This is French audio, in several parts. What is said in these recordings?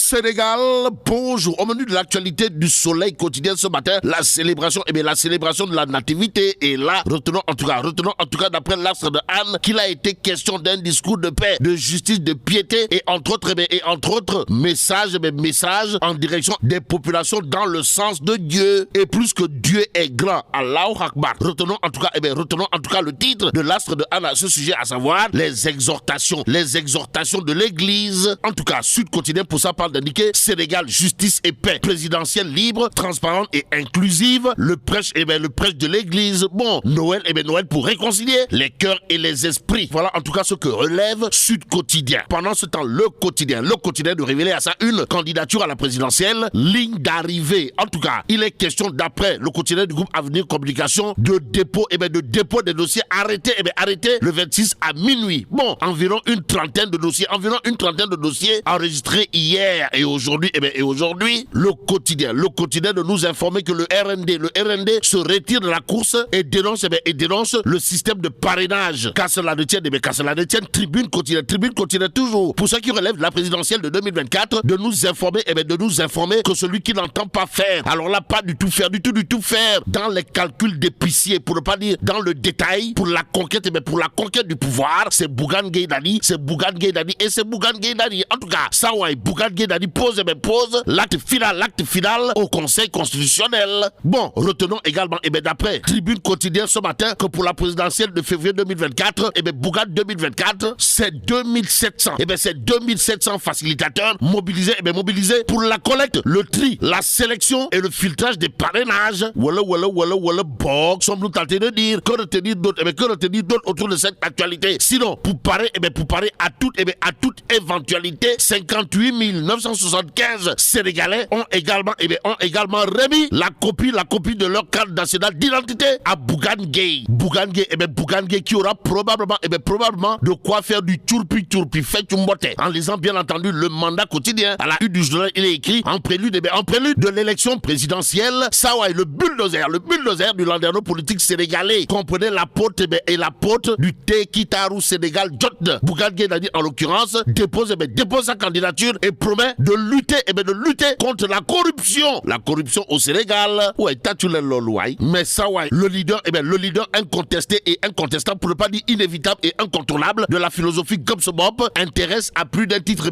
Sénégal, bonjour. Au menu de l'actualité du Soleil quotidien ce matin, la célébration de la nativité. Et là, retenons en tout cas d'après l'astre de Anne, qu'il a été question d'un discours de paix, de justice, de piété et entre autres messages en direction des populations dans le sens de Dieu. Et plus que Dieu est grand, Allahu Akbar. Retenons en tout cas le titre de l'astre de Anne à ce sujet, à savoir les exhortations de l'Église. En tout cas, Sud Quotidien pour ça parle d'indiquer Sénégal, justice et paix, présidentielle libre, transparente et inclusive. Le prêche de l'Église. Bon, Noël pour réconcilier les cœurs et les esprits. Voilà en tout cas ce que relève Sud Quotidien. Pendant ce temps, le quotidien de révéler à sa une candidature à la présidentielle, ligne d'arrivée. En tout cas, il est question d'après le quotidien du groupe Avenir Communication de dépôt des dossiers arrêtés le 26 à minuit. Bon, environ une trentaine de dossiers enregistrés hier et aujourd'hui. Le quotidien de nous informer que le RND se retire de la course et dénonce le système de parrainage. Qu'à cela ne tienne, Tribune quotidien toujours. Pour ceux qui relèvent de la présidentielle de 2024, de nous informer que celui qui n'entend pas faire, alors là, pas du tout faire dans les calculs d'épicier, pour ne pas dire dans le détail, pour la conquête du pouvoir, c'est Bougane Gueye Dany. En tout cas, ça ouais, Bougane Gueye Dany pose l'acte final au Conseil constitutionnel. Bon, retenons également, d'après Tribune quotidien ce matin, que pour la présidentielle de février 2024, Bougane 2024, c'est 2700. C'est 2700 facilitateurs mobilisés pour la collecte, le tri, la sélection et le filtrage des parrainages. Voilà, bon, sommes-nous tentés de dire, que retenir d'autres autour de cette actualité. Sinon, pour parer à toute éventualité, 58 975 Sénégalais ont également remis la copie de leur carte nationale d'identité à Bougane Gueye. Bougane Gueye qui aura probablement de quoi faire du turpi fait mbote. En lisant bien entendu le mandat quotidien à la une du journal, il est écrit en prélude de l'élection présidentielle, ça ouais, le bulldozer du landerneau politique sénégalais comprenait l'apôtre du Tekitaru Sénégal Jotne. Bougane Gueye Dany en l'occurrence dépose sa candidature et promet de lutter contre la corruption. La corruption au Sénégal. Ouais, t'as-tu le lolouaï. Mais ça ouais, le leader incontesté et incontestable, pour ne pas dire inévitable et incontournable de la philosophie Gobs Bob, intéresse à plus d'un titre.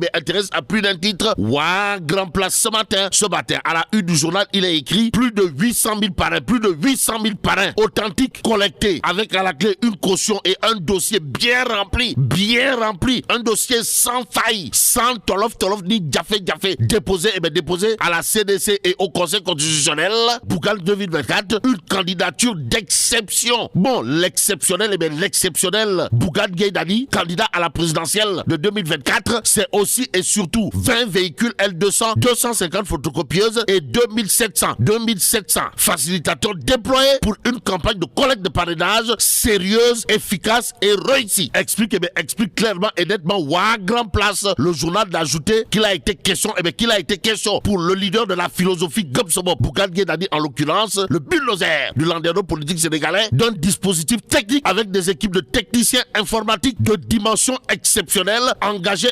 Ouah, grand place ce matin, à la une du journal, il est écrit plus de 800 000 parrains authentiques collectés, avec à la clé une caution et un dossier bien rempli, un dossier sans faille, sans tolof ni jafé, déposé à la CDC et au Conseil constitutionnel. Bougane 2024, une candidature d'exception. Bon, l'exceptionnel, Bougane Gueye Dany, candidat à la présidentielle de 2024, c'est aussi et surtout 20 véhicules L200, 250 photocopieuses et 2700 facilitateurs déployés pour une campagne de collecte de parrainage sérieuse, efficace et réussie. Explique clairement et nettement, grand place, le journal d'ajouter qu'il a été question pour le leader de la philosophie Gobsobo, Bougane Gueye Dany en l'occurrence, le bulldozer du landerneau politique sénégalais, d'un dispositif technique avec des équipes de techniciens informatiques de dimension exceptionnelle engagés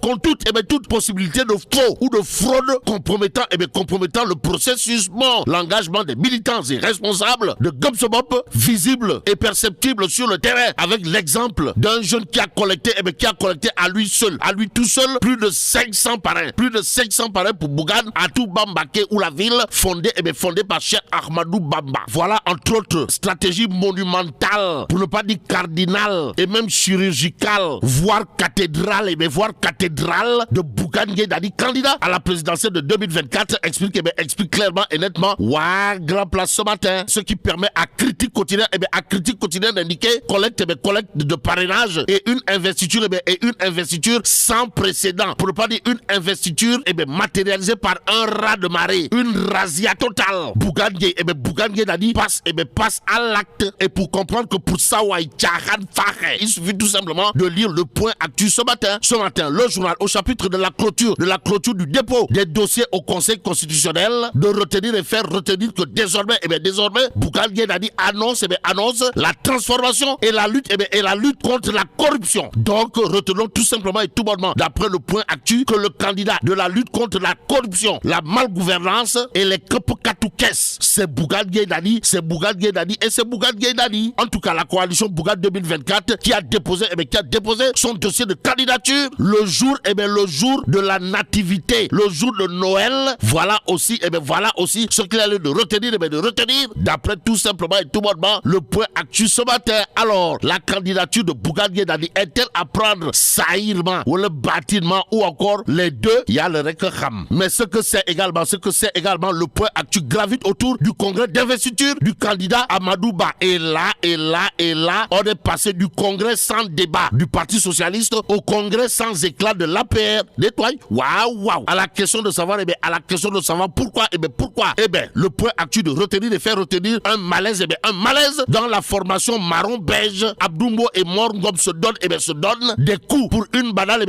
contre toute possibilité de faux ou de fraude compromettant le processus. Bon, l'engagement des militants et responsables de Gobsobo visible et perceptible sur le terrain, avec l'exemple d'un jeune qui a collecté à lui tout seul plus de 500 parrains pour Bougane à tout Bambaké, ou la ville fondée par Cheikh Ahmadou Bamba. Voilà entre autres stratégie monumentale, pour ne pas dire cardinale et même chirurgicale, voire cathédrale de Bougane Gueye Dany, candidat à la présidentielle de 2024, explique clairement et nettement, grand place ce matin, ce qui permet à Critique quotidien d'indiquer collecte de parrainage et une investiture sans précédent, pour ne pas dire une investiture matérialisée par un raz de marée, une razzia totale. Bougane Gueye Dany passe à l'acte, et pour comprendre que pour ça il suffit tout simplement de lire le point actu ce matin, le journal au chapitre de la clôture du dépôt des dossiers au Conseil constitutionnel, de retenir que désormais Bougane Gueye Dany annonce la transformation et la lutte contre la corruption. Donc retenons tout simplement et tout bonnement, d'après le point actu, que le candidat de la lutte contre la corruption, la malgouvernance et les Kepkatoukès. C'est Bougane Gueye Dany, c'est Bougane Gueye Dany et c'est Bougane Gueye Dany. En tout cas, la coalition Bougane 2024 qui a déposé son dossier de candidature le jour de la nativité, le jour de Noël. Voilà aussi ce qu'il a lieu de retenir, d'après tout simplement et tout bonnement le point actu ce matin. Alors, la candidature de Bougane Gueye Dany est-elle à prendre saillement ou le bâtiment ou encore les deux? Il y a le Rekham. Mais ce que c'est également le point actu gravite autour du congrès d'investiture du candidat Amadou Ba. Et là, on est passé du congrès sans débat du Parti Socialiste au congrès sans éclat de l'APR. Nettoie. Waouh. À la question de savoir, pourquoi. Le point actu de retenir et faire retenir un malaise, dans la formation marron-beige. Abdoumbo et Morngom se donnent des coups pour une banale,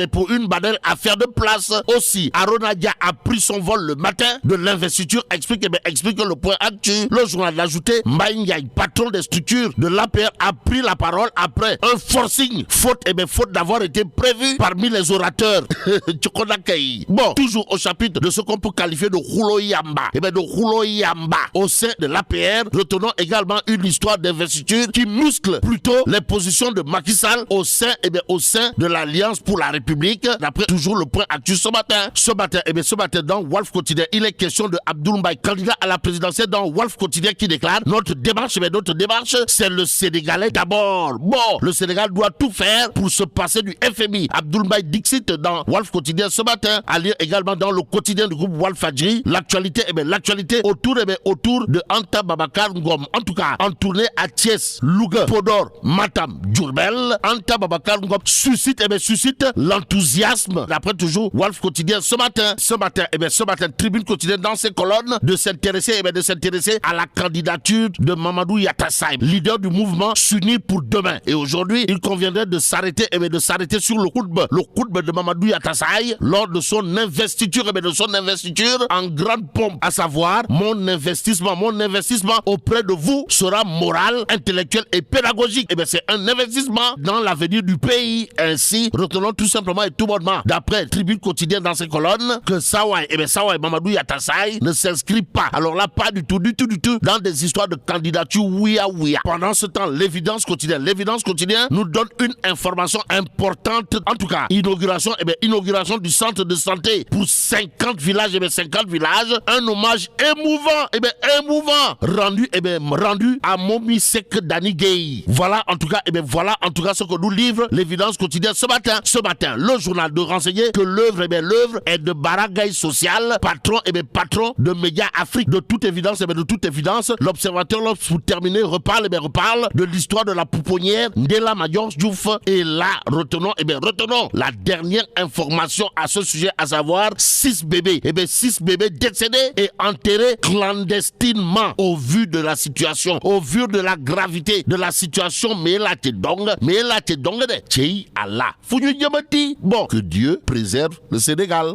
à faire de place. Aussi, Aronadia a pris son vol le matin de l'investiture. Explique le point actu. Le journal l'a ajouté. Mbaye, patron des structures de l'APR, a pris la parole après un forcing. Faute d'avoir été prévu parmi les orateurs. Bon, toujours au chapitre de ce qu'on peut qualifier de rouleau yamba. Au sein de l'APR, retenons également une histoire d'investiture qui muscle plutôt les positions de Macky Sall au sein de l'Alliance pour la République. D'après toujours le point actu ce matin dans Walf Quotidien, il est question de Abdoul Mbaye, candidat à la présidentielle dans Walf Quotidien, qui déclare notre démarche, c'est le Sénégalais d'abord. Bon, le Sénégal doit tout faire pour se passer du FMI. Abdoul Mbaye dixit dans Walf Quotidien ce matin, à lire également dans le quotidien du groupe Walfadjri. L'actualité autour de Anta Babacar Ngom. En tout cas, en tournée à Thiès, Louga, Podor, Matam, Diourbel, Anta Babacar Ngom suscite l'enthousiasme. D'après toujours Walf Quotidien ce matin, Tribune Quotidienne dans ses colonnes de s'intéresser à la candidature de Mamadou Yatassaye, leader du mouvement S'unir pour demain. Et aujourd'hui, il conviendrait de s'arrêter sur le khutbah de Mamadou Yatassaye lors de son investiture en grande pompe, à savoir mon investissement auprès de vous sera moral, intellectuel et pédagogique. C'est un investissement dans l'avenir du pays. Ainsi, retenons tout simplement et tout bonnement, d'après Tribune Quotidienne dans ses colonnes, que Sawai Mamadou Yatassaye ne s'inscrit pas. Alors là, pas du tout, dans des histoires de candidature ouïa. Pendant ce temps, l'évidence quotidienne nous donne une information importante. En tout cas, inauguration du centre de santé pour 50 villages. Un hommage émouvant rendu à Momi Sek Dany Gueye. Voilà en tout cas ce que nous livre l'évidence quotidienne ce matin. Le journal de renseigner que l'œuvre est de Baragaï Social, patron de Média Afrique. De toute évidence, l'observateur, pour terminer, reparle de l'histoire de la pouponnière Ndella Madior Diouf. Et là, retenons la dernière information à ce sujet, à savoir 6 bébés décédés et enterrés clandestinement. Au vu de la situation, au vu de la gravité de la situation, mais là t'es donc de Tchei Allah. Bon, que Dieu préserve le Sénégal.